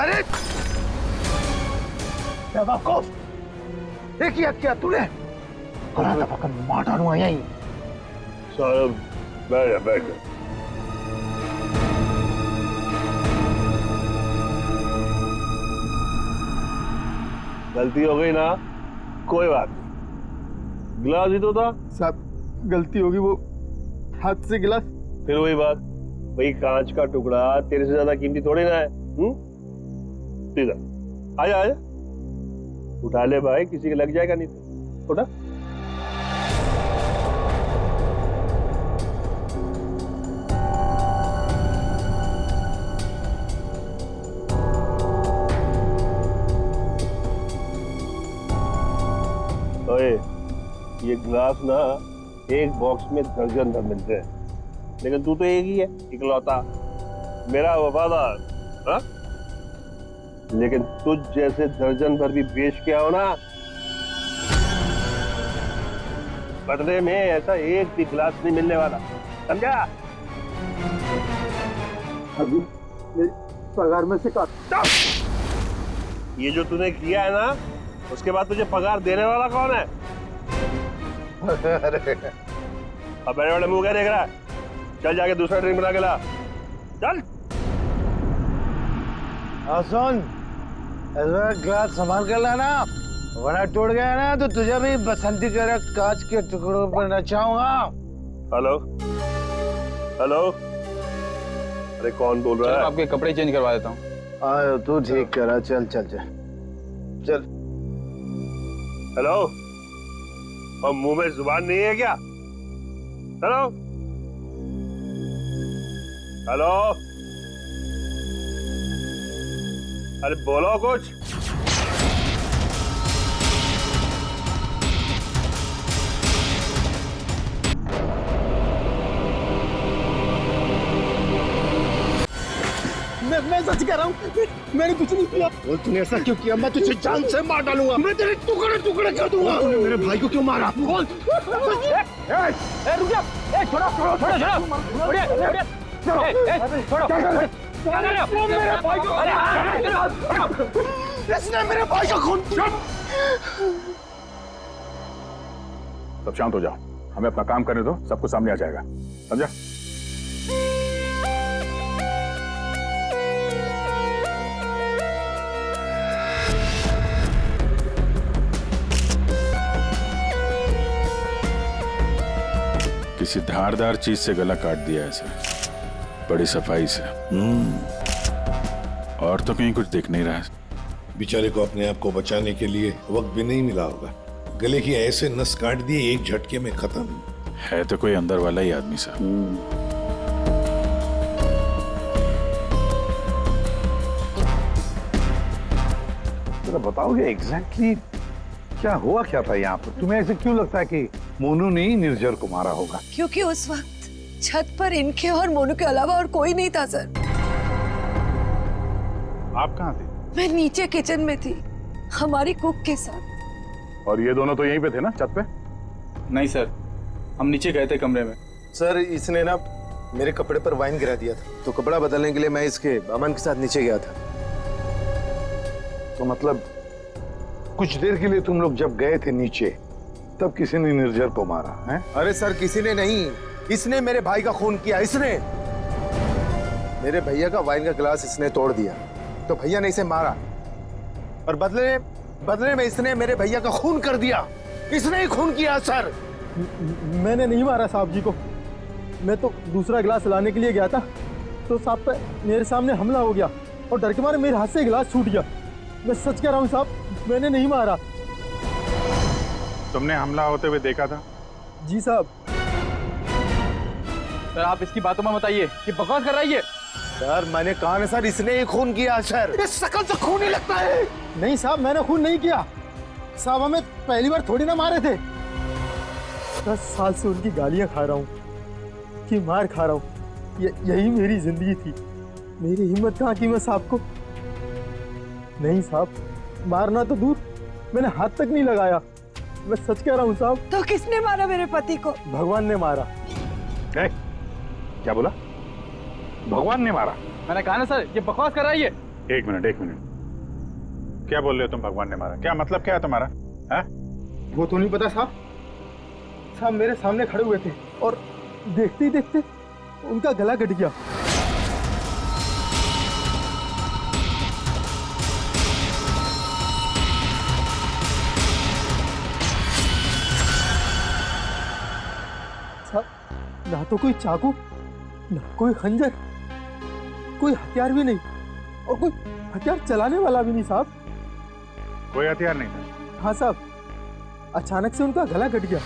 अरे बेवकूफ, ये क्या तूने? करा था पकड़ मार डालूंगा यहीं। साहब बैठ जा। गलती हो गई ना, कोई बात नहीं, गिलास ही तो था। साहब गलती होगी, वो हाथ से गिलास। फिर वही बात, भाई कांच का टुकड़ा तेरे से ज्यादा कीमती थोड़ी ना है। सीधा आजा आजा, उठा ले भाई, किसी के लग जाएगा नहीं तो। उठा। ओए, ये ग्लास ना एक बॉक्स में दर्जन भर मिलते हैं, लेकिन तू तो एक ही है, इकलौता मेरा वफादार। हाँ? लेकिन तुझ जैसे दर्जन भर भी बेच के आओ ना, बदले में ऐसा एक भी गिलास नहीं मिलने वाला, समझा? अभी मेरी पगार में से काट। ये जो तूने किया है ना, उसके बाद तुझे पगार देने वाला कौन है? अब बड़े बड़े मुंह क्या देख रहा है? चल जाके दूसरा ड्रिंक बना के ला, चल। सुन, ग्लास संभाल कर लाना, वरना टूट गया ना तो तुझे भी बसंती कर कांच के टुकड़ों पर नचाऊंगा। हेलो हेलो, अरे कौन बोल रहा है? आपके कपड़े चेंज करवा देता हूँ। तू ठीक करा, चल चल चल चल। हेलो, और मुंह में जुबान नहीं है क्या? हेलो हेलो, अरे बोलो कुछ। मैं सच कह रहा हूँ, मैंने कुछ नहीं किया। बोल तूने ऐसा क्यों किया? मैं तुझे जान से मार डालूंगा, मैं तेरे टुकड़े टुकड़े कर दूंगा। तूने मेरे भाई को क्यों मारा? बोल। रुक जा, छोड़ो छोड़ो छोड़ो छोड़ो, बढ़िया बढ़िया, छोड़ो। क्या कर रहे हो? मेरे भाई को, इसने मेरे भाई का खून किया। सब शांत हो जाओ, हमें अपना काम करने दो, सब कुछ सामने आ जाएगा, समझा? किसी धारदार चीज से गला काट दिया ऐसे, बड़ी सफाई से। और तो कहीं कुछ दिख नहीं रहा है। बेचारे को अपने आप को बचाने के लिए वक्त भी नहीं मिला होगा, गले की ऐसे नस काट दिए एक झटके में खत्म। है तो कोई अंदर वाला ही आदमी सा। जरा बताओगे एग्जैक्टली क्या हुआ, क्या था यहाँ पर? तुम्हें ऐसे क्यों लगता है कि मोनू ने ही निर्जर को मारा होगा? क्योंकि उस वक्त छत पर इनके और मोनू के अलावा और कोई नहीं था सर। आप कहाँ थे? मैं नीचे किचन में थी, हमारी कुक के साथ। और ये दोनों तो यहीं पे थे ना, छत पे? नहीं सर, हम नीचे गए थे कमरे में। सर इसने ना मेरे कपड़े पर वाइन गिरा दिया था, तो कपड़ा बदलने के लिए मैं इसके अमन के साथ नीचे गया था। तो मतलब कुछ देर के लिए तुम लोग जब गए थे नीचे, तब किसी ने निर्जर को मारा है? अरे सर किसी ने नहीं, इसने मेरे भाई का खून किया। इसने मेरे भैया का वाइन का गिलास इसने तोड़ दिया, तो भैया ने इसे मारा, और बदले में इसने मेरे भैया का खून कर दिया। इसने ही खून किया सर। मैंने नहीं मारा साहब जी को, मैं तो दूसरा गिलास लाने के लिए गया था, तो साहब पे मेरे सामने हमला हो गया और डर के मारे मेरे हाथ से गिलास छूट गया। मैं सच कह रहा हूँ साहब, मैंने नहीं मारा। तुमने हमला होते हुए देखा था? जी साहब। सर आप इसकी बातों में बताइए, ये बकवास कर रही है। सर मैंने कहा ना सर, इसने ही खून किया सर। इस शकल से खून ही लगता है। नहीं साहब, मैंने खून नहीं किया साहब, हमें पहली बार थोड़ी ना मारे थे। 10 साल से उनकी गालियां खा रहा हूँ, कि मार खा रहा हूँ, यही मेरी जिंदगी थी। मेरी हिम्मत कहाँ की मैं साहब को नहीं साहब, मारना तो दूर, मैंने हाथ तक नहीं लगाया। मैं सच कह रहा हूँ साहब। तो किसने मारा मेरे पति को? भगवान ने मारा। क्या बोला? भगवान ने मारा? मैंने कहा ना सर, ये बकवास कर रही है। एक मिनट, क्या बोल रहे हो तुम? भगवान ने मारा? क्या मतलब क्या है तुम्हारा? है? वो तो नहीं पता साहब। साहब मेरे सामने खड़े हुए थे और देखते ही देखते उनका गला कट गया। साहब ना तो कोई चाकू, ना कोई खंजर, कोई हथियार भी नहीं, और कोई हथियार चलाने वाला भी नहीं साहब। कोई हथियार नहीं था? हाँ साहब, अचानक से उनका गला कट गया।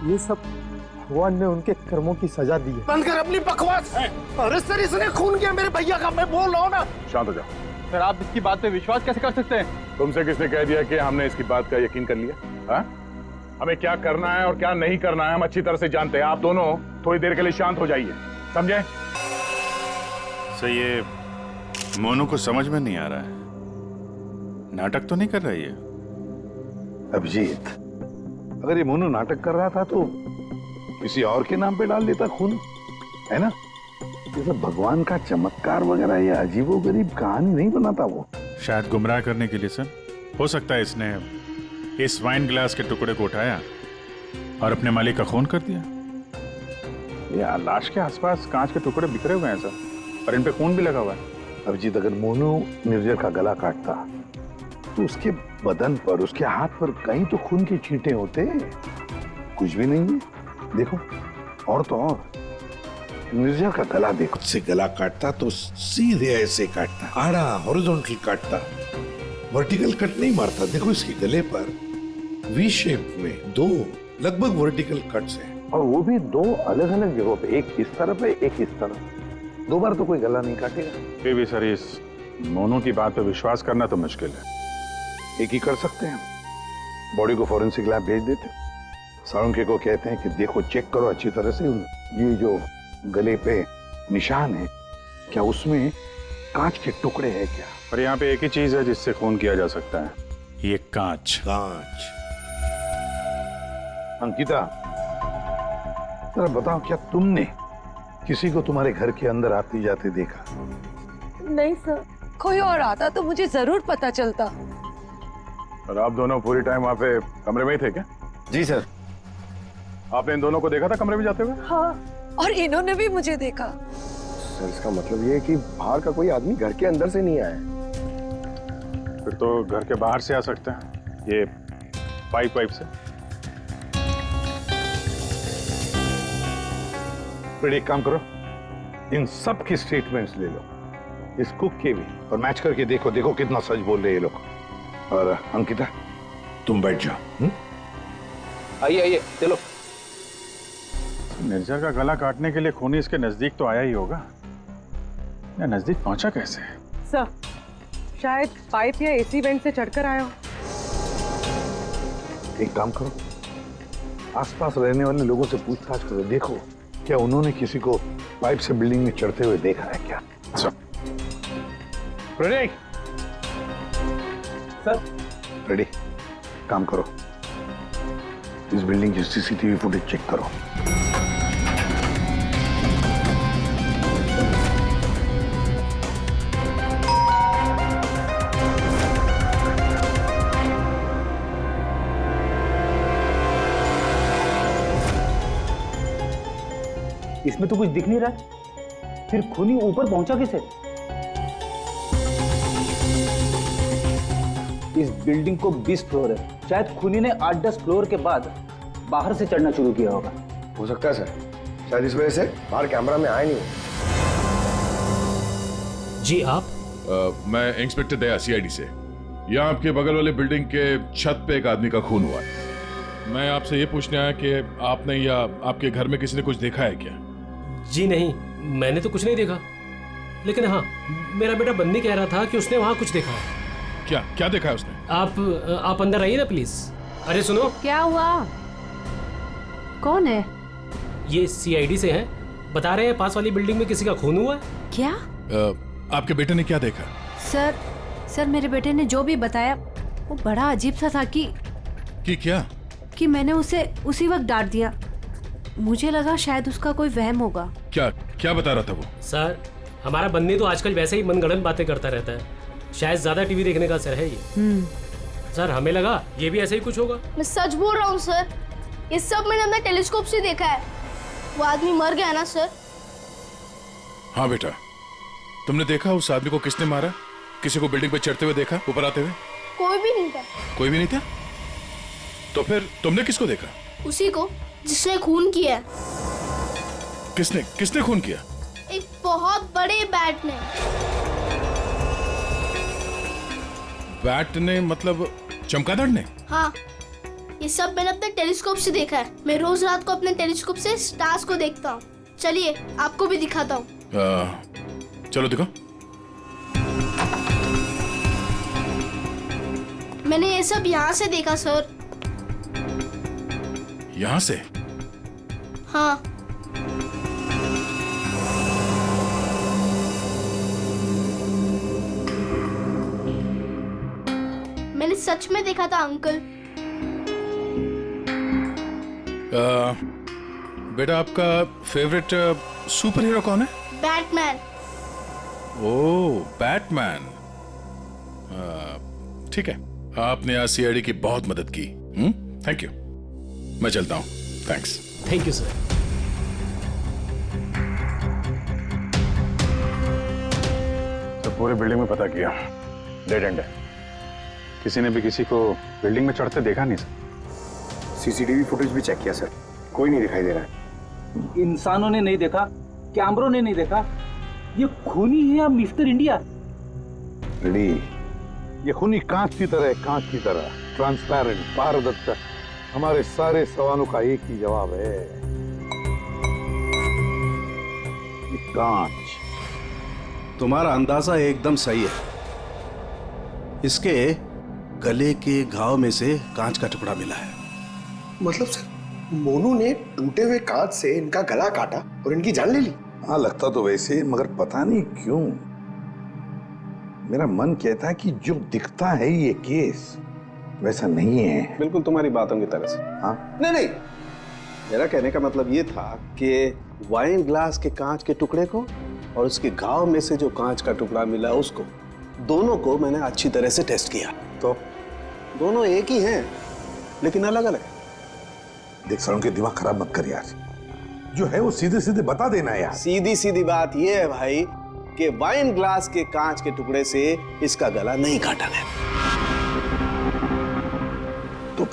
ये सब भगवान ने उनके कर्मों की सजा दी है। बंद कर अपनी बकवास। अरे सर, इसने खून किया मेरे भैया का, मैं बोल रहा हूँ ना। शांत हो जाओ। सर आप इसकी बात पे विश्वास कैसे कर सकते हैं? तुमसे किसने कह दिया कि हमने इसकी बात का यकीन कर लिया? हाँ? हमें क्या करना है और क्या नहीं करना है हम अच्छी तरह से जानते हैं। आप दोनों थोड़ी देर के लिए शांत हो जाइए, समझे? सही, ये मोनू को समझ में नहीं आ रहा है, नाटक तो नहीं कर रही है? अभिजीत, अगर ये मोनू नाटक कर रहा था तो किसी और के नाम पे डाल देता खून, है ना? ये सब भगवान का चमत्कार वगैरह ये अजीबोगरीब कहानी नहीं बनाता वो। शायद गुमराह करने के लिए सर। हो सकता है इसने इस वाइन ग्लास के टुकड़े को उठाया और अपने मालिक का खून कर दिया। ये लाश के आसपास कांच के टुकड़े बिखरे हुए हैं सर, और इन पे खून भी लगा हुआ है। अभिजीत, अगर मोनू निर्जर का गला काटता तो उसके बदन पर, उसके हाथ पर कहीं तो खून के छींटे होते। कुछ भी नहीं है। देखो, और तो और निर्जर का गला देखो। से गला काटता तो सीधे ऐसे काटता, आड़ा हॉरिजॉन्टल काटता, वर्टिकल कट नहीं मारता। देखो इसके गले पर वी शेप में दो लगभग वर्टिकल कट्स हैं, और वो भी दो अलग अलग जगहों पे, एक इस तरफ है, एक इस तरफ। दो बार तो कोई गला नहीं काटेगा। फिर भी सर इस मोनू की बात पे विश्वास करना तो मुश्किल है। एक ही कर सकते हैं, बॉडी को फॉरेंसिक लैब भेज देते, साळुंखे को कहते हैं कि देखो, चेक करो अच्छी तरह से, ये जो गले पे निशान है, क्या उसमें कांच के टुकड़े हैं क्या? और यहाँ पे एक ही चीज है जिससे खून किया जा सकता है, ये कांच। कांच। अंकिता, जरा बताओ, क्या तुमने किसी को तुम्हारे घर के अंदर आते जाते देखा? नहीं सर, कोई और आता तो मुझे जरूर पता चलता। और आप दोनों पूरी टाइम वहाँ पे कमरे में ही थे क्या? जी सर। आपने इन दोनों को देखा था कमरे में जाते हुए? हाँ, और इन्होंने भी मुझे देखा। सर इसका मतलब ये है कि बाहर का कोई आदमी घर के अंदर से नहीं आया है। फिर तो घर के बाहर से आ सकते हैं, ये पाइप से। फिर एक काम करो, इन सब की स्टेटमेंट्स ले लो, इस कुक के भी, और मैच करके देखो, देखो कितना सच बोल रहे हैं ये लोग। और अंकिता, तुम बैठ जाओ। आइए चलो। निर्जर का गला काटने के लिए खूनी इसके नजदीक तो आया ही होगा, या नजदीक पहुंचा कैसे? सर शायद पाइप या एसी वेंट से चढ़कर आया हो। एक काम करो, आसपास रहने वाले लोगों से पूछताछ करो, देखो क्या उन्होंने किसी को पाइप से बिल्डिंग में चढ़ते हुए देखा है क्या? Ready sir. रेडी, काम करो, इस बिल्डिंग की सीसीटीवी फुटेज चेक करो। इसमें तो कुछ दिख नहीं रहा, फिर खूनी ऊपर पहुंचा कैसे? इस बिल्डिंग को 20 फ्लोर है, शायद खूनी ने 8-10 फ्लोर के बाद बाहर से चढ़ना शुरू किया होगा। हो सकता है सर, शायद इस वजह से बाहर कैमरा में आया नहीं। जी आप? मैं इंस्पेक्टर दया, सीआईडी से। यहाँ आपके बगल वाले बिल्डिंग के छत पे एक आदमी का खून हुआ है। मैं आपसे ये पूछने आया कि आपने या आपके घर में किसी ने कुछ देखा है क्या? जी नहीं, मैंने तो कुछ नहीं देखा, लेकिन हाँ मेरा बेटा बन्नी कह रहा था कि उसने वहाँ कुछ देखा है। क्या क्या देखा है उसने? आप अंदर आइए ना प्लीज। अरे सुनो, क्या हुआ? कौन है? ये सीआईडी से हैं, बता रहे हैं पास वाली बिल्डिंग में किसी का खून हुआ है। क्या? आपके बेटे ने क्या देखा? सर मेरे बेटे ने जो भी बताया वो बड़ा अजीब सा था कि क्या? कि मैंने उसे उसी वक्त डांट दिया। मुझे लगा शायद उसका कोई वहम होगा। क्या बता रहा था वो? सर हमारा बन्नी तो आजकल वैसे ही मनगढ़ंत बातें करता रहता है, शायद ज्यादा टीवी देखने का असर है ये। सर हमें लगा ये भी ऐसे ही कुछ होगा। मैं सच बोल रहा हूँ सर, ये सब मैंने अपने टेलीस्कोप से देखा है। वो आदमी मर गया ना सर। हाँ बेटा, तुमने देखा उस आदमी को किसने मारा? किसी को बिल्डिंग पे चढ़ते हुए देखा, ऊपर आते हुए? कोई भी नहीं था। कोई भी नहीं था? तो फिर तुमने किसको देखा? उसी को जिसने खून किया है। किसने किसने खून किया? एक बहुत बड़े बैट ने। बैट ने मतलब चमगादड़ ने? हाँ, ये सब मैंने अपने टेलीस्कोप से देखा है। मैं रोज रात को अपने टेलीस्कोप से स्टार्स को देखता हूँ। चलिए आपको भी दिखाता हूँ। चलो दिखो। मैंने ये सब यहाँ से देखा सर। यहाँ से? हाँ। मैंने सच में देखा था अंकल। बेटा आपका फेवरेट सुपर हीरो कौन है? बैटमैन। ओह बैटमैन। ठीक है, आपने आज सीआईडी की बहुत मदद की। Thank you. मैं चलता हूँ। थैंक्स। Thank you sir. तो पूरे बिल्डिंग में पता किया, डेड एंड है। किसी ने भी किसी को बिल्डिंग में चढ़ते देखा नहीं सर। सीसीटीवी फुटेज भी चेक किया सर, कोई नहीं दिखाई दे रहा है। इंसानों ने नहीं देखा, कैमरों ने नहीं देखा। ये खूनी है या मिस्टर इंडिया? रेडी, ये खूनी कांच की तरह है, कांच की तरह ट्रांसपेरेंट, पारदर्शक। हमारे सारे सवालों का एक ही जवाब है, ये कांच। तुम्हारा अंदाजा एकदम सही है। इसके गले के घाव में से कांच का टुकड़ा मिला है। मतलब सर, मोनू ने टूटे हुए कांच से इनका गला काटा और इनकी जान ले ली? हाँ लगता तो वैसे, मगर पता नहीं क्यों मेरा मन कहता है कि जो दिखता है ये केस वैसा नहीं है। बिल्कुल तुम्हारी बातों की तरह से। हाँ नहीं, मेरा कहने का मतलब ये था कि वाइन ग्लास के कांच के टुकड़े को और उसके घाव में से जो कांच का टुकड़ा मिला उसको, दोनों को मैंने अच्छी तरह से टेस्ट किया। तो दोनों एक ही हैं, लेकिन अलग अलग। देख सर, उनके दिमाग खराब मत कर यार, जो है वो सीधे सीधे बता देना यार। सीधी सीधी बात ये है भाई कि वाइन ग्लास के कांच के टुकड़े से इसका गला नहीं काटा गया। तो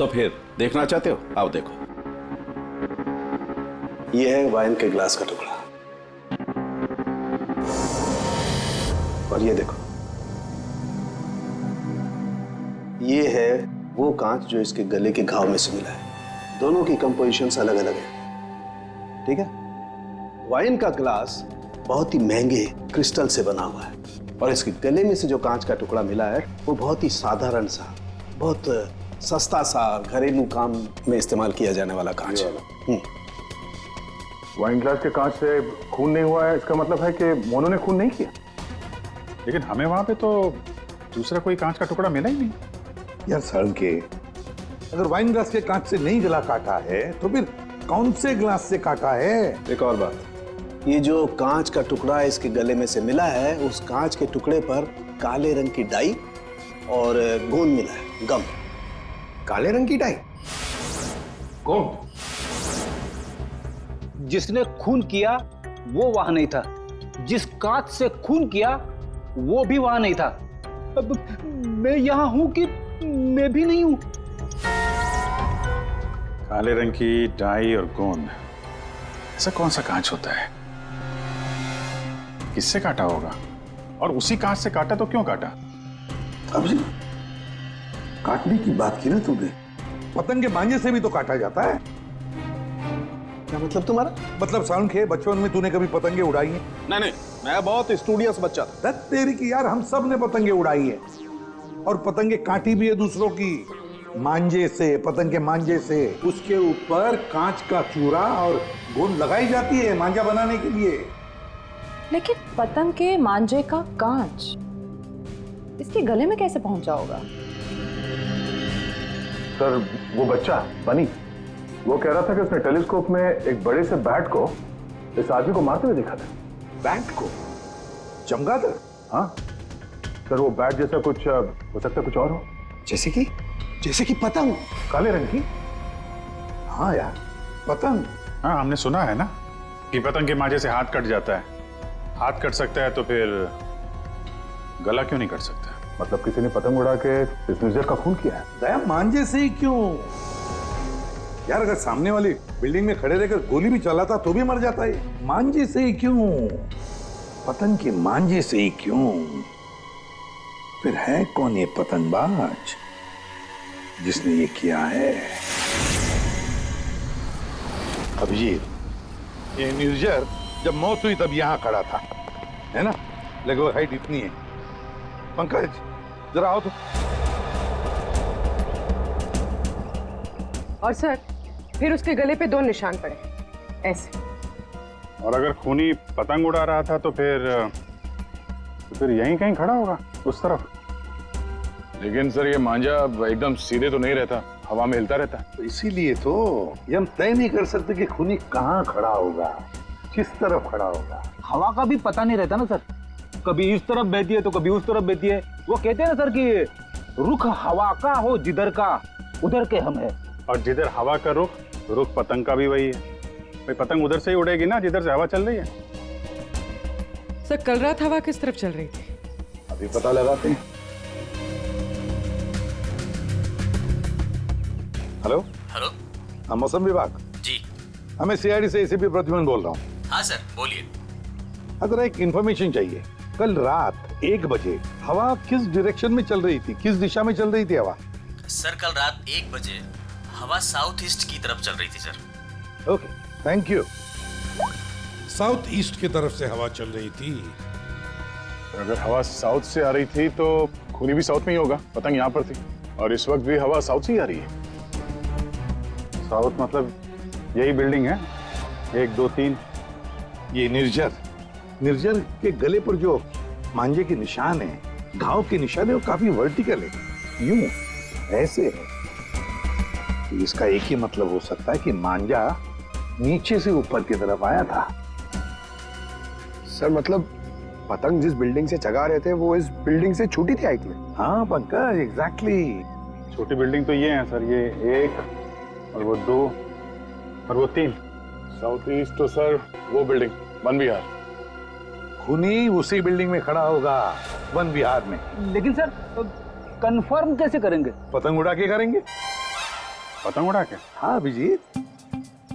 फिर देखना चाहते हो? आओ देखो, ये है वाइन के ग्लास का टुकड़ा और ये देखो, ये है वो कांच जो इसके गले के घाव में से मिला है। दोनों की कंपोजिशंस अलग अलग है, ठीक है? वाइन का ग्लास बहुत ही महंगे क्रिस्टल से बना हुआ है और इसके गले में से जो कांच का टुकड़ा मिला है वो बहुत ही साधारण सा, बहुत सस्ता सा, घरेलू काम में इस्तेमाल किया जाने वाला कांच है। वाइन ग्लास के कांच से खून नहीं हुआ है, इसका मतलब है कि मोनू ने खून नहीं किया। लेकिन हमें वहां पे तो दूसरा कोई कांच का टुकड़ा मिला ही नहीं। यार सड़न के, अगर वाइन ग्लास के कांच से नहीं गला काटा है तो फिर कौन से ग्लास से काटा है? एक और बात, ये जो कांच का टुकड़ा इसके गले में से मिला है, उस कांच के टुकड़े पर काले रंग की डाई और गोंद मिला है, गम। काले रंग की डाई? कौन? जिसने खून किया वो वहां नहीं था, जिस कांच से खून किया वो भी वहां नहीं था। अब मैं यहां हूं कि मैं भी नहीं हूं। काले रंग की डाई और गोंद, ऐसा कौन सा कांच होता है? किससे काटा होगा? और उसी कांच से काटा तो क्यों काटा? अब जी काटने की बात की ना तुमने, पतंग के मांझे से भी तो काटा जाता है। क्या मतलब तुम्हारा? मतलब साउंड के बचपन में तूने कभी पतंगे उड़ाई है? नहीं, मैं बहुत स्टूडियस बच्चा था। तेरी की यार, हम सब ने पतंगे उड़ाई है और पतंगे काटी भी है दूसरों की, मांझे से, पतंग के मांझे से। उसके ऊपर कांच का चूरा और गोंद लगाई जाती है मांझा बनाने के लिए। लेकिन पतंग के मांझे का कांच इसके गले में कैसे पहुंचा होगा? सर वो बच्चा बनी, वो कह रहा था कि उसने टेलीस्कोप में एक बड़े से बैट को इस आदमी को मारते हुए देखा था। बैट को? चमगादड़? हाँ सर, वो बैट जैसा कुछ हो सकता है, कुछ और हो। जैसे कि पतंग। काले रंग की? हाँ यार, पतंग। हाँ, हमने सुना है ना कि पतंग के मांझे से हाथ कट जाता है। हाथ कट सकता है तो फिर गला क्यों नहीं कट सकता? मतलब किसी ने पतंग उड़ा के इस निर्जर का खून किया है? दया, मांझे से ही क्यों यार? अगर सामने वाली बिल्डिंग में खड़े रहकर गोली भी चलाता तो भी मर जाता है। मांझे से ही क्यों? पतंग के मांझे से ही क्यों? फिर है कौन ये पतंगबाज जिसने ये किया है? अभिजीत, ये निर्जर जब मौत हुई तब यहां खड़ा था, है ना? लगभग हाइट इतनी है। पंकज, जरा आओ तो। और सर, फिर उसके गले पे 2 निशान पड़े, ऐसे। और अगर खूनी पतंग उड़ा रहा था तो फिर यहीं कहीं खड़ा होगा, उस तरफ। लेकिन सर ये मांझा एकदम सीधे तो नहीं रहता, हवा में हिलता रहता है। तो इसीलिए तो ये हम तय नहीं कर सकते कि खूनी कहाँ खड़ा होगा, किस तरफ खड़ा होगा। हवा का भी पता नहीं रहता ना सर, कभी इस तरफ बहती है तो कभी उस तरफ बहती है। वो कहते हैं ना सर कि रुख हवा का हो जिधर का उधर के हम है। और जिधर हवा का रुख पतंग का भी वही है। भाई पतंग उधर से ही उड़ेगी ना जिधर से हवा चल रही है। सर, कल रात हवा किस तरफ चल रही थी? अभी पता लगाते हैं। हेलो हेलो, हाँ, मौसम विभाग जी। हमें सीआईडी से एसीपी प्रद्युमन बोल रहा हूँ। हाँ सर, बोलिए। अगर एक इंफॉर्मेशन चाहिए, कल रात 1 बजे हवा किस डायरेक्शन में चल रही थी, किस दिशा में चल रही थी हवा? सर, कल रात 1 बजे हवा साउथ ईस्ट की तरफ चल रही थी sir. Okay, thank you. South east की तरफ से हवा चल रही थी। अगर हवा साउथ से आ रही थी तो खूनी भी साउथ में ही होगा, पतंग यहाँ पर थी और इस वक्त भी हवा साउथ से ही आ रही है। साउथ मतलब यही बिल्डिंग है, 1 2 3। ये निर्जर के गले पर जो मांझे के निशान है, घाव के निशान है, वो काफी वर्टिकल है, यूं ऐसे है। तो इसका एक ही मतलब हो सकता है कि मांझा नीचे से ऊपर की तरफ आया था। सर, मतलब पतंग जिस बिल्डिंग से चगा रहे थे वो इस बिल्डिंग से छोटी थी हाइट में? हाँ पंकज, एग्जैक्टली। छोटी बिल्डिंग तो ये है सर, ये 1 और वो 2 और वो 3। साउथ ईस्ट तो सर वो बिल्डिंग वन विहार। खूनी उसी बिल्डिंग में खड़ा होगा, वन विहार में। लेकिन सर कंफर्म कैसे करेंगे? पतंग उड़ा के करेंगे। पतंग उड़ा के? हाँ अभिजीत।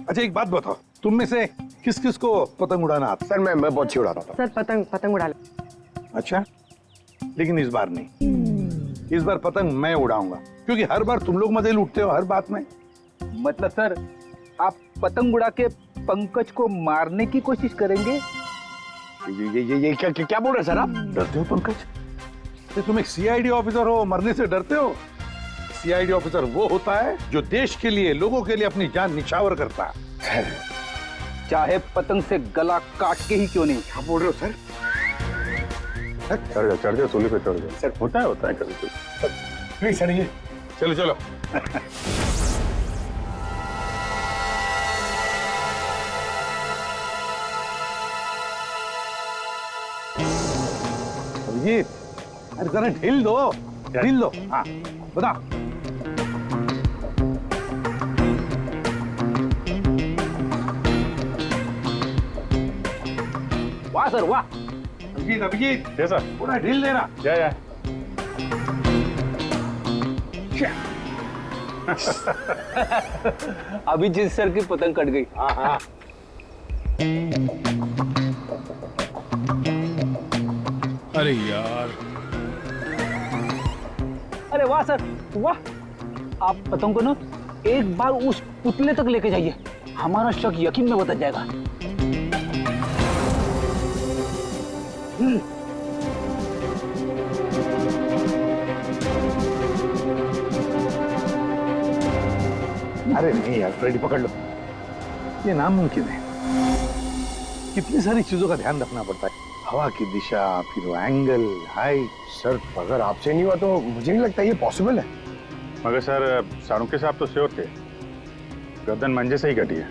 अच्छा एक बात बताओ, तुम में से किस किस को पतंग उड़ाना आता? सर मैं बहुत अच्छी उड़ाता था। सर, पतंग उड़ा ले। अच्छा, लेकिन इस बार नहीं। इस बार पतंग मैं उड़ाऊंगा, क्योंकि हर बार तुम लोग मजे लूटते हो हर बात में। मतलब सर, आप पतंग उड़ा के पंकज को मारने की कोशिश करेंगे? ये क्या बोल रहे सर आप? डरते हो पंकज? तुम एक सीआईडी ऑफिसर हो, मरने से डरते हो? सीआईडी ऑफिसर वो होता है जो देश के लिए, लोगों के लिए अपनी जान निछावर करता है। चाहे पतंग से गला काट के ही क्यों नहीं। क्या बोल रहे हो सर? चढ़ जा सूली पे चढ़ जा सर। होता है कभी कभी। प्लीज चढ़िए। चलो अभिजीत, अरे जरा ढील दो। हाँ बता। वाह सर वाह। अभिजीत जैसा पूरा ढील देना। या अभिजीत सर की पतंग कट गई। हाँ। अरे यार, अरे वाह सर वाह। आप पतंग को ना एक बार उस पुतले तक लेके जाइए, हमारा शक यकीन में बदल जाएगा। अरे नहीं यार, फ्रेडी पकड़ लो। ये नामुमकिन है। कितनी सारी चीजों का ध्यान रखना पड़ता है, हवा की दिशा, फिर वो एंगल, हाइट। सर अगर आपसे नहीं हुआ तो मुझे नहीं लगता ये पॉसिबल है। मगर सर शाहरुख साहब तो श्योर थे, गर्दन मंजे से ही कटी है।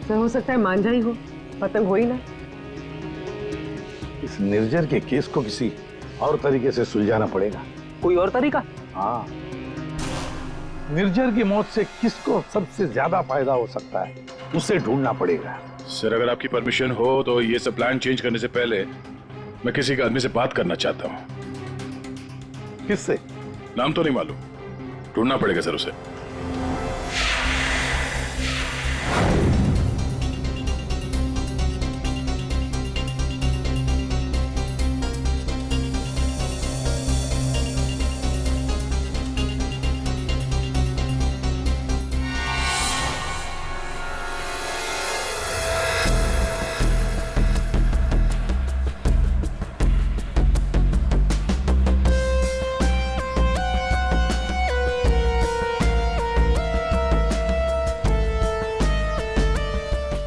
सर, हो सकता है मांझा ही हो, पतंग हो ही ना। इस निर्जर के केस को किसी और तरीके से सुलझाना पड़ेगा। कोई और तरीका? हाँ, निर्जर की मौत से किसको सबसे ज्यादा फायदा हो सकता है उसे ढूंढना पड़ेगा। सर, अगर आपकी परमिशन हो तो ये सब प्लान चेंज करने से पहले मैं किसी के आदमी से बात करना चाहता हूँ। किससे? नाम तो नहीं मालूम, ढूंढना पड़ेगा सर उसे।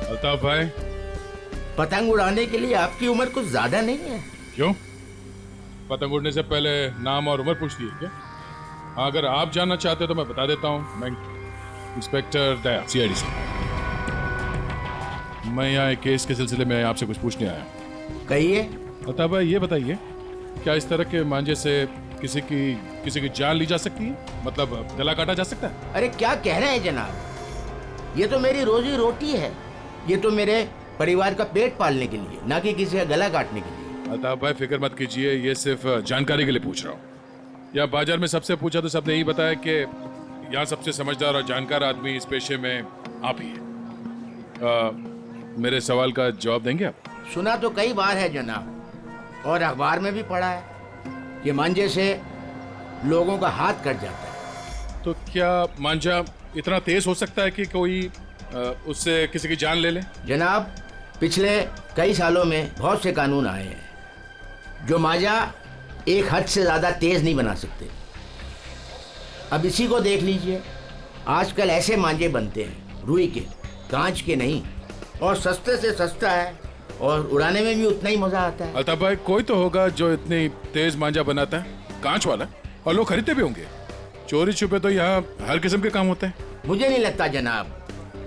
अल्ताफ भाई, पतंग उड़ाने के लिए आपकी उम्र कुछ ज्यादा नहीं है? क्यों? पतंग उड़ने से पहले नाम और उम्र पूछती है क्या? हाँ, अगर आप जानना चाहते हो तो मैं बता देता हूँ। मैं इंस्पेक्टर दया, CID से। मैं यहाँ एक केस के सिलसिले में आपसे कुछ पूछने आया हूँ। कहिए। अल्ताफ भाई, ये बताइए, क्या इस तरह के मांझे से किसी की जान ली जा सकती है? मतलब गला काटा जा सकता है? अरे क्या कह रहे हैं जनाब, ये तो मेरी रोजी रोटी है, ये तो मेरे परिवार का पेट पालने के लिए, ना कि किसी का गला काटने के लिए। अल्ताफ भाई, फिक्र मत कीजिए, ये सिर्फ जानकारी के लिए पूछ रहा हूँ। या बाजार में सबसे पूछा तो सबने यही बताया कि यहाँ सबसे समझदार और जानकार आदमी इस पेशे में आप ही हैं। मेरे सवाल का जवाब देंगे आप? सुना तो कई बार है जनाब, और अखबार में भी पढ़ा है कि मांझे से लोगों का हाथ कट जाता है। तो क्या मांझा इतना तेज हो सकता है कि कोई उससे किसी की जान ले ले? जनाब, पिछले कई सालों में बहुत से कानून आए हैं जो मांझा एक हद से ज्यादा तेज नहीं बना सकते। अब इसी को देख लीजिए, आजकल ऐसे मांझे बनते हैं रुई के, कांच के नहीं, और सस्ते से सस्ता है और उड़ाने में भी उतना ही मजा आता है। अल्ताफ भाई, कोई तो होगा जो इतनी तेज मांझा बनाता है, कांच वाला, और लोग खरीदते भी होंगे। चोरी छुपे तो यहाँ हर किस्म के काम होते हैं। मुझे नहीं लगता जनाब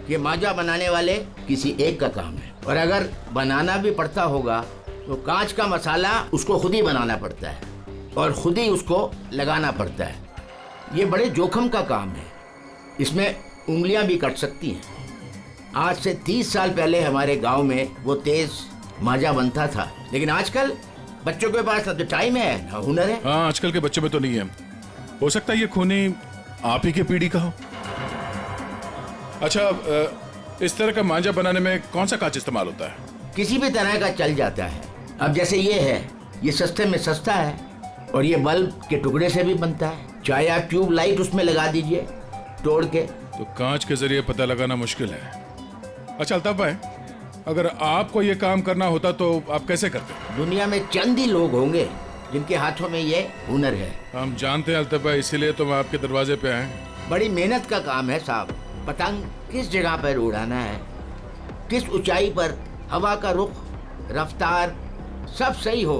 कि मांझा बनाने वाले किसी एक का काम है, और अगर बनाना भी पड़ता होगा तो कांच का मसाला उसको खुद ही बनाना पड़ता है और खुद ही उसको लगाना पड़ता है। ये बड़े जोखिम का काम है, इसमें उंगलियां भी कट सकती हैं। आज से 30 साल पहले हमारे गांव में वो तेज मांझा बनता था, लेकिन आजकल बच्चों के पास ना तो टाइम है ना हुनर है। हाँ, आजकल के बच्चों में तो नहीं है। हो सकता है ये खूनी आप ही की पीढ़ी का हो। अच्छा, इस तरह का मांझा बनाने में कौन सा कांच इस्तेमाल होता है? किसी भी तरह का चल जाता है। अब जैसे ये है, ये सस्ते में सस्ता है, और ये बल्ब के टुकड़े से भी बनता है। चाहे आप ट्यूब लाइट उसमें लगा दीजिए तोड़ के। तो कांच के जरिए पता लगाना मुश्किल है। अच्छा अल्ताफ भाई, अगर आपको ये काम करना होता तो आप कैसे करते? दुनिया में चंद ही लोग होंगे जिनके हाथों में ये हुनर है। हम जानते हैं अल्ताफ भाई, इसीलिए तो मैं आपके दरवाजे पे आए। बड़ी मेहनत का काम है साहब। पतंग किस जगह पर उड़ाना है, किस ऊंचाई पर, हवा का रुख, रफ्तार, सब सही हो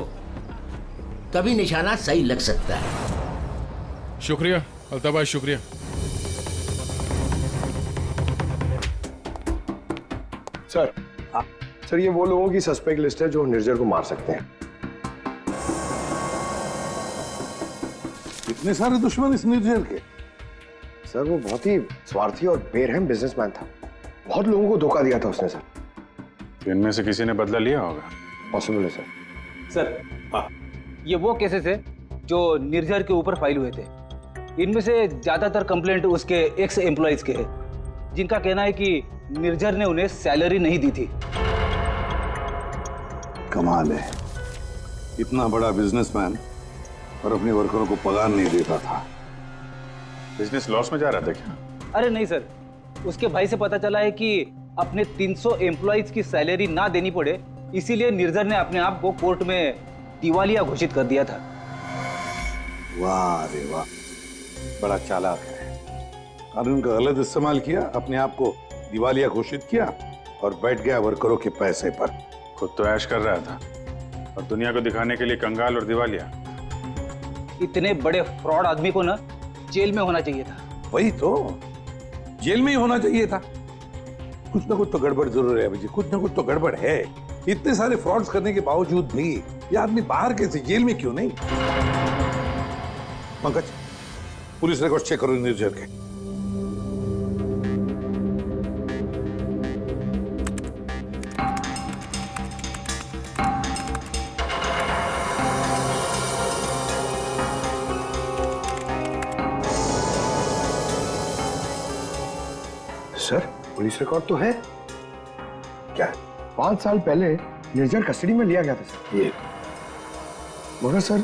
तभी निशाना सही लग सकता है। शुक्रिया अल्ताफ भाई, शुक्रिया। सर, सर ये वो लोगों की सस्पेक्ट लिस्ट है जो निर्जर को मार सकते हैं। इतने सारे दुश्मन इस निर्जर के? सर वो बहुत ही स्वार्थी और बेरहम बिजनेसमैन था, बहुत लोगों को धोखा दिया था उसने। सर तो इनमें से किसी ने बदला लिया होगा? पॉसिबल है सर। सर हाँ, ये वो केसेस है जो निर्जर के ऊपर फाइल हुए थे। इनमें से ज्यादातर कंप्लेंट उसके एक्स एम्प्लॉइज के हैं, जिनका कहना है कि निर्जर ने उन्हें सैलरी नहीं दी थी। कमाल है, इतना बड़ा बिजनेसमैन और अपने वर्करों को पगार नहीं देता था। बिजनेस लॉस में जा रहा था क्या? अरे नहीं सर, उसके भाई से पता चला है कि अपने 300 एम्प्लॉइज की सैलरी ना देनी पड़े, इसीलिए निर्जर ने अपने आप को कोर्ट में दिवालिया घोषित कर दिया था। वाह रे वाह, बड़ा चालाक है। कानून का गलत इस्तेमाल किया, अपने आप को दिवालिया घोषित किया और बैठ गया वर्करों के पैसे पर। खुद तो ऐश कर रहा था और दुनिया को दिखाने के लिए कंगाल और दिवालिया। इतने बड़े फ्रॉड आदमी को ना जेल में होना चाहिए था। वही तो, जेल में ही होना चाहिए था। कुछ ना कुछ तो गड़बड़ जरूर है अभी जी, कुछ ना कुछ तो गड़बड़ है। इतने सारे फ्रॉड्स करने के बावजूद भी ये आदमी बाहर कैसे, जेल में क्यों नहीं? पंकज, पुलिस रिकॉर्ड चेक करो निर्जर के। सर, पुलिस रिकॉर्ड तो है। क्या? 5 साल पहले निर्जर कस्टडी में लिया गया था सर। ये मगर सर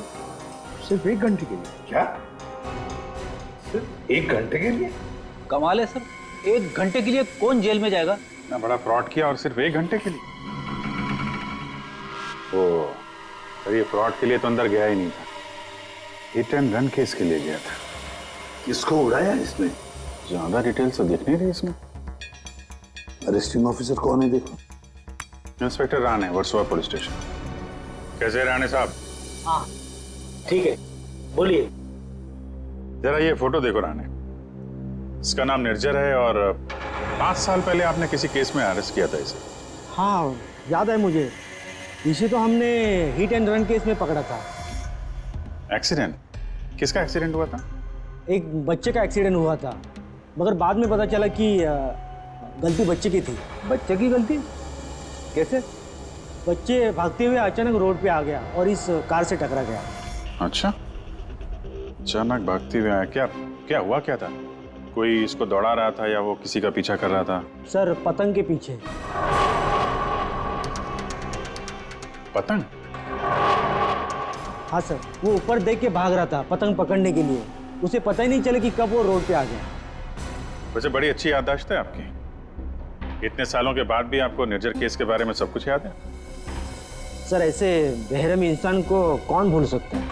सिर्फ 1 घंटे के लिए। क्या? सिर्फ 1 घंटे के लिए? कमाल है सर, 1 घंटे के लिए कौन जेल में जाएगा? इतना बड़ा फ्रॉड किया और सिर्फ 1 घंटे के लिए? ओ, सर ये फ्रॉड के लिए तो अंदर गया ही नहीं था, हिट एंड रन केस के लिए गया था। किसको उड़ाया इसने? ज्यादा डिटेल्स तो दिख नहीं रही इसमें। अरेस्टिंग ऑफिसर कौन है देखो? Inspector Rane, Versova police station. कैसे हैं राणे साहब? हाँ ठीक है, बोलिए। जरा ये फोटो देखो राणे, इसका नाम निर्जर है और 5 साल पहले आपने किसी केस में अरेस्ट किया था इसे। हाँ याद है मुझे, इसे तो हमने हिट एंड रन केस में पकड़ा था। एक्सीडेंट? किसका एक्सीडेंट हुआ था? एक बच्चे का एक्सीडेंट हुआ था, मगर बाद में पता चला कि गलती बच्चे की थी। बच्चे की गलती? कैसे? बच्चे भागते हुए अचानक रोड पे आ गया और इस कार से टकरा गया। अच्छा, अचानक भागते हुए आया। क्या क्या हुआ, क्या था? कोई इसको दौड़ा रहा था या वो किसी का पीछा कर रहा था? सर पतंग के पीछे। पतंग? हाँ सर, वो ऊपर देख के भाग रहा था पतंग पकड़ने के लिए, उसे पता ही नहीं चला कि कब वो रोड पे आ गया। वैसे बड़ी अच्छी याददाश्त है आपकी, इतने सालों के बाद भी आपको निर्जर केस के बारे में सब कुछ याद है। सर ऐसे बेरहम इंसान को कौन भूल सकता है?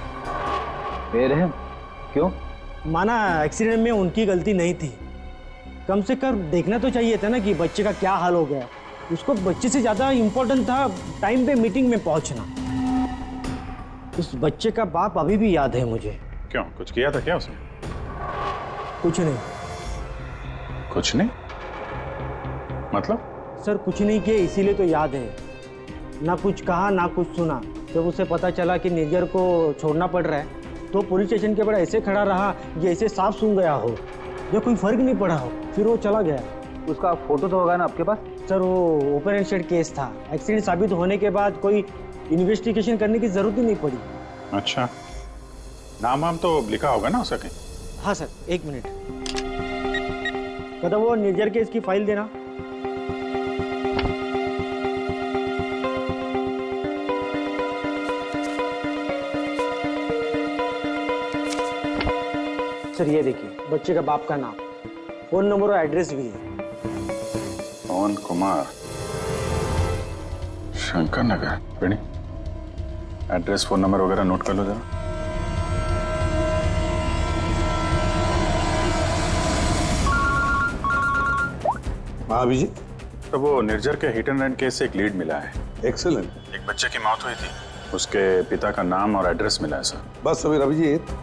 बेरहम? क्यों? माना एक्सीडेंट में उनकी गलती नहीं थी, कम से कम देखना तो चाहिए था ना कि बच्चे का क्या हाल हो गया। उसको बच्चे से ज्यादा इम्पोर्टेंट था टाइम पे मीटिंग में पहुंचना। उस बच्चे का बाप अभी भी याद है मुझे। क्यों, कुछ किया था क्या उसने? कुछ नहीं। कुछ नहीं मतलब? सर कुछ नहीं किया, इसीलिए तो याद है। ना कुछ कहा ना कुछ सुना। जब उसे पता चला कि निर्जर को छोड़ना पड़ रहा है तो पुलिस स्टेशन के बड़ा ऐसे खड़ा रहा जैसे सांप सूंघ गया हो, या कोई फर्क नहीं पड़ा हो, फिर वो चला गया। उसका फोटो तो होगा ना आपके पास? सर वो ओपन एंड शट केस था, एक्सीडेंट साबित होने के बाद कोई इन्वेस्टिगेशन करने की जरूरत ही नहीं पड़ी। अच्छा, नाम वाम तो लिखा होगा ना उसका कहीं? हाँ सर, 1 मिनट। कदम वो निर्जर केस की फाइल देना। सर ये देखिए, बच्चे का बाप का नाम, फोन नंबर और एड्रेस भी है। पवन Kumar, Shankar Nagar. Beni, address phone number वगैरह नोट कर लो जरा। हाँ अभिजीत, तो वो निर्जर के हिट एंड रन केस से एक लीड मिला है। एक्सीलेंट। एक बच्चे की मौत हुई थी, उसके पिता का नाम और एड्रेस मिला है सर। बस फिर अभिजीत,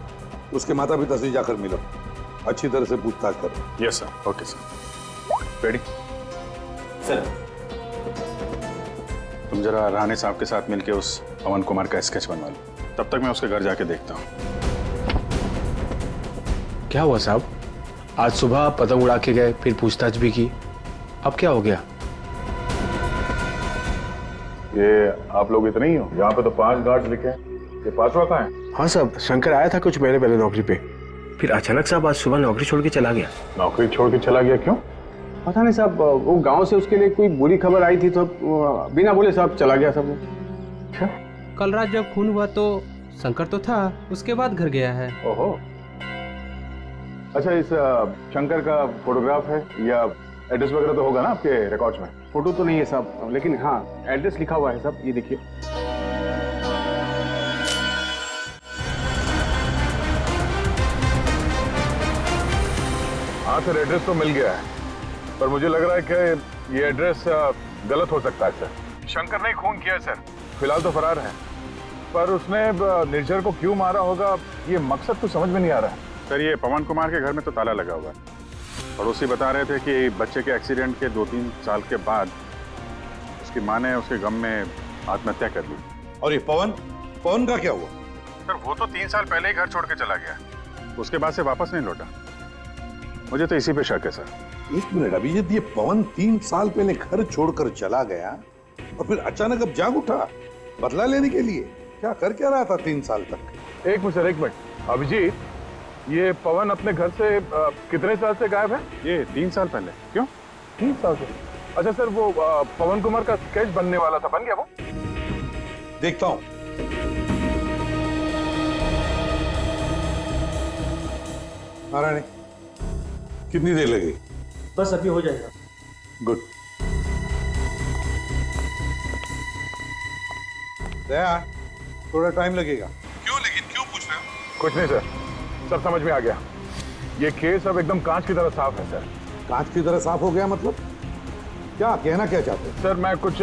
उसके माता पिता से जाकर मिलो, अच्छी तरह से पूछताछ करो। Yes sir, okay sir. Ready? Sir तुम जरा राणे साहब के साथ मिलके उस पवन कुमार का स्केच बनवा लो, तब तक मैं उसके घर जाके देखता हूँ। क्या हुआ साहब? आज सुबह पतंग उड़ा के गए, फिर पूछताछ भी की, अब क्या हो गया? ये आप लोग इतने ही हो? यहाँ पे तो 5 गार्ड्स लिखे हैं, ये 5वां कहाँ है? हाँ साहब, शंकर आया था कुछ महीने पहले नौकरी पे, फिर अचानक साहब आज सुबह नौकरी छोड़ के चला गया। नौकरी छोड़ के चला गया, क्यों? पता नहीं साहब, वो गांव से उसके लिए कोई बुरी खबर आई थी तो बिना बोले साहब चला गया सब। अच्छा, कल रात जब खून हुआ तो शंकर तो था, उसके बाद घर गया है। ओहो, अच्छा इस शंकर का फोटोग्राफ है या एड्रेस वगैरह तो होगा ना आपके रिकॉर्ड्स में? फोटो तो नहीं है साहब, लेकिन हाँ एड्रेस लिखा हुआ है साहब, ये देखिए। हाँ सर, एड्रेस तो मिल गया है, पर मुझे लग रहा है कि ये एड्रेस गलत हो सकता है सर। शंकर ने खून किया है सर, फिलहाल तो फरार है, पर उसने निर्जर को क्यों मारा होगा ये मकसद तो समझ में नहीं आ रहा है। सर ये पवन कुमार के घर में तो ताला लगा हुआ है, पड़ोसी बता रहे थे कि बच्चे के एक्सीडेंट के 2-3 साल के बाद उसकी माँ ने उसके गम में आत्महत्या कर ली। और ये पवन, पवन का क्या हुआ? सर वो तो 3 साल पहले ही घर छोड़ के चला गया, उसके बाद से वापस नहीं लौटा। मुझे तो इसी पे शक है सर। 1 मिनट अभिजीत, ये पवन 3 साल पहले घर छोड़कर चला गया और फिर अचानक अब जाग उठा बदला लेने के लिए? क्या रहा था 3 साल तक? एक मिनट सर, एक मिनट। अभिजीत, ये पवन अपने घर से कितने साल से गायब है? ये 3 साल पहले। क्यों 3 साल से? अच्छा सर, वो पवन कुमार का स्केच बनने वाला था, बन गया वो? देखता हूं। नारायणी, कितनी देर लगेगी? बस अभी हो जाएगा। गुड। दया, थोड़ा टाइम लगेगा। क्यों पूछ रहे हो? कुछ नहीं सर, सब समझ में आ गया। ये केस अब एकदम कांच की तरह साफ है सर। कांच की तरह साफ हो गया मतलब? क्या कहना क्या चाहते हैं? सर मैं कुछ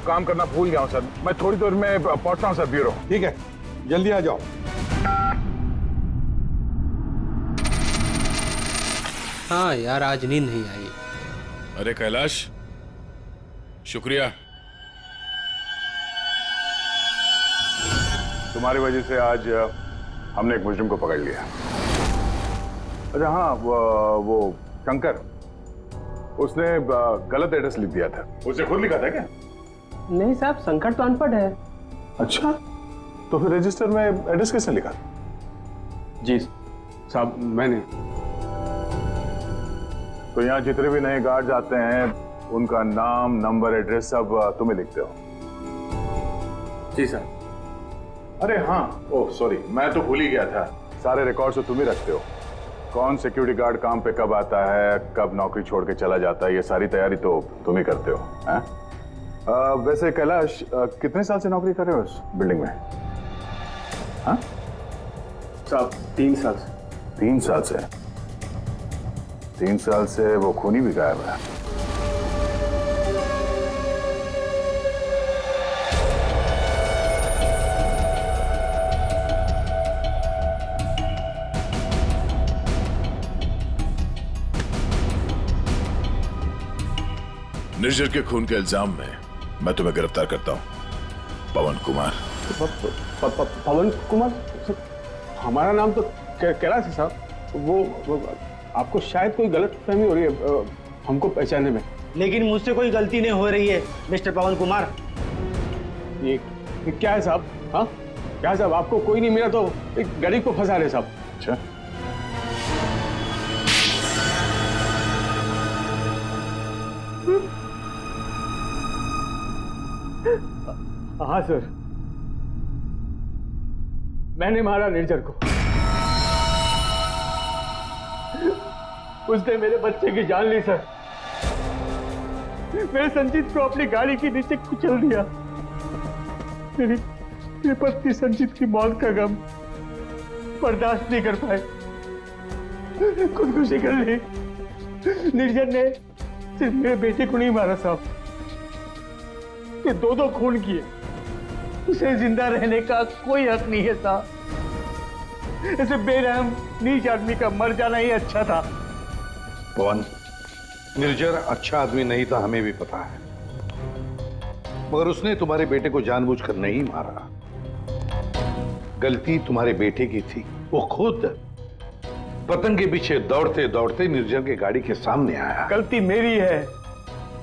काम करना भूल गया हूँ सर, मैं थोड़ी देर में पहुंचता हूँ सर ब्यूरो। ठीक है, जल्दी आ जाओ। हाँ यार, आज नींद नहीं आई। अरे कैलाश, शुक्रिया। तुम्हारी वजह से आज हमने एक मुजरिम को पकड़ लिया। अच्छा हाँ, वो शंकर, उसने गलत एड्रेस लिख दिया था। उसे खुद लिखा था क्या? नहीं साहब, शंकर तो अनपढ़ है। अच्छा, तो फिर रजिस्टर में एड्रेस किसने लिखा? जी साहब, मैंने। तो यहाँ जितने भी नए गार्ड्स आते हैं उनका नाम, नंबर, एड्रेस सब तुम्हें लिखते हो? जी सर। अरे हाँ, ओह सॉरी, मैं तो भूल ही गया था। सारे रिकॉर्ड्स तो तुम ही रखते हो। कौन सिक्योरिटी गार्ड काम पे कब आता है, कब नौकरी छोड़ के चला जाता है, ये सारी तैयारी तो तुम ही करते हो। वैसे कैलाश, कितने साल से नौकरी कर रहे हो इस बिल्डिंग में? हाँ साहब, 3 साल से। 3 साल से? 3 साल से वो खूनी भी गायब है। निर्जर के खून के इल्जाम में मैं तुम्हें गिरफ्तार करता हूं, पवन कुमार। पवन कुमार? हमारा नाम तो कैलाश है साहब। वो आपको शायद कोई गलत फहमी हो रही है हमको पहचानने में। लेकिन मुझसे कोई गलती नहीं हो रही है मिस्टर पवन कुमार। ये क्या है साहब? हाँ क्या है साहब, आपको कोई नहीं मिला तो एक गरीब को फंसा रहे साहब। अच्छा, हाँ सर, मैंने मारा निर्जर को। उसने मेरे बच्चे की जान ली सर। मेरे संजीत को अपनी गाड़ी के नीचे कुचल दिया। मेरी पत्नी संजीत की मौत का गम बर्दाश्त नहीं कर पाए, खुदकुशी कर ली। निर्जर ने सिर्फ मेरे बेटे को नहीं मारा साहब, ये 2 खून किए। उसे जिंदा रहने का कोई हक नहीं है साहब। ऐसे बेरहम नीच आदमी का मर जाना ही अच्छा था। पवन, निर्जर अच्छा आदमी नहीं था, हमें भी पता है, मगर उसने तुम्हारे बेटे को जानबूझकर नहीं मारा। गलती तुम्हारे बेटे की थी। वो खुद पतंग के पीछे दौड़ते दौड़ते निर्जर के गाड़ी के सामने आया। गलती मेरी है,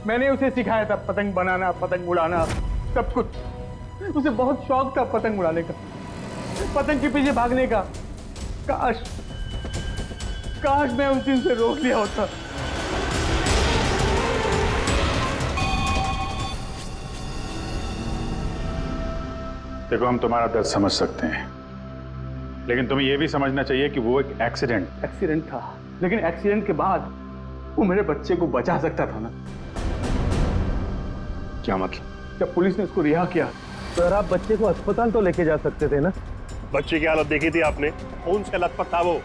मैंने उसे सिखाया था पतंग बनाना, पतंग उड़ाना, सब कुछ। उसे बहुत शौक था पतंग उड़ाने का, पतंग के पीछे भागने का। काश मैं उस दिन से रोक लिया होता। देखो, हम तुम्हारा दर्द समझ सकते हैं, लेकिन तुम्हें यह भी समझना चाहिए कि वो एक एक्सीडेंट था, लेकिन एक्सीडेंट के बाद वो मेरे बच्चे को बचा सकता था ना। क्या मतलब? जब पुलिस ने उसको रिहा किया तो आप बच्चे को अस्पताल तो लेके जा सकते थे ना। बच्चे की हालत देखी थी आपने, कौन सा लत था वो?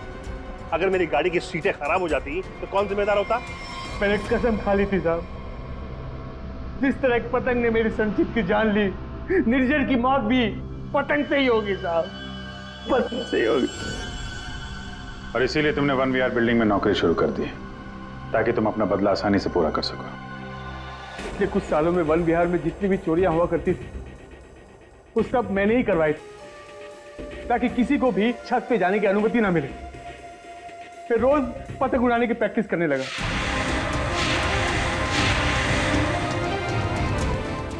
अगर मेरी गाड़ी की सीटें खराब हो जाती तो कौन जिम्मेदार होता? मैंने कसम खा ली थी साहब, जिस तरह एक पतंग ने मेरी संचित की जान ली, निर्जर की मौत भी पतंग से ही होगी साहब, पतंग से ही होगी। और इसीलिए तुमने 1 विहार बिल्डिंग में नौकरी शुरू कर दी, ताकि तुम अपना बदला आसानी से पूरा कर सको। पिछले कुछ सालों में वन विहार में जितनी भी चोरियां हुआ करती थी वो सब मैंने ही करवाई थी, ताकि किसी को भी छत पे जाने की अनुमति ना मिले। फिर रोज पतंग उड़ाने की प्रैक्टिस करने लगा।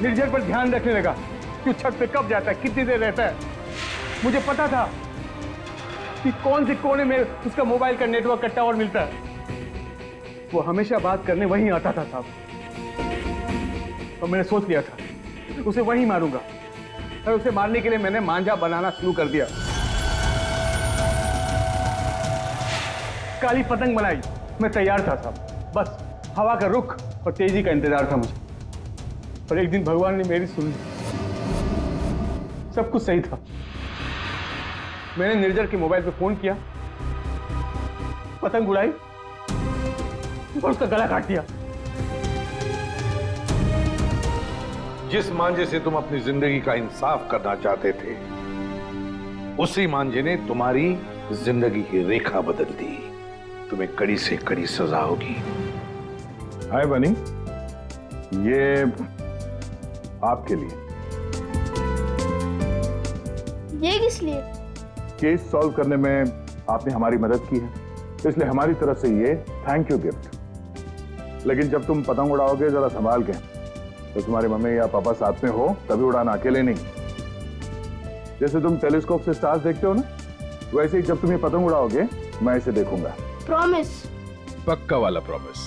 निर्जर पर ध्यान रखने लगा कि छत पे कब जाता है, कितनी देर रहता है। मुझे पता था कि कौन से कोने में उसका मोबाइल का नेटवर्क का टावर मिलता है। वो हमेशा बात करने वहीं आता था साहब, और मैंने सोच लिया था उसे वहीं मारूंगा। और उसे मारने के लिए मैंने मांझा बनाना शुरू कर दिया। काली पतंग बनाई, मैं तैयार था साहब, बस हवा का रुख और तेजी का इंतजार था मुझे। और एक दिन भगवान ने मेरी सुन ली, सब कुछ सही था। मैंने निर्जर के मोबाइल पे फोन किया, पतंग उड़ाई और उसका गला काट दिया। जिस मांझे से तुम अपनी जिंदगी का इंसाफ करना चाहते थे, उसी मांझे ने तुम्हारी जिंदगी की रेखा बदल दी। तुम्हें कड़ी से कड़ी सजा होगी। हाय बनी, ये आपके लिए। ये किस लिए? केस सॉल्व करने में आपने हमारी मदद की है, इसलिए हमारी तरफ से ये थैंक यू गिफ्ट। लेकिन जब तुम पतंग उड़ाओगे जरा संभाल के, तो तुम्हारी मम्मी या पापा साथ में हो तभी उड़ाना, अकेले नहीं। जैसे तुम टेलीस्कोप से स्टार्स देखते हो ना, वैसे ही जब तुम ये पतंग उड़ाओगे मैं इसे देखूंगा। प्रॉमिस? पक्का वाला प्रॉमिस।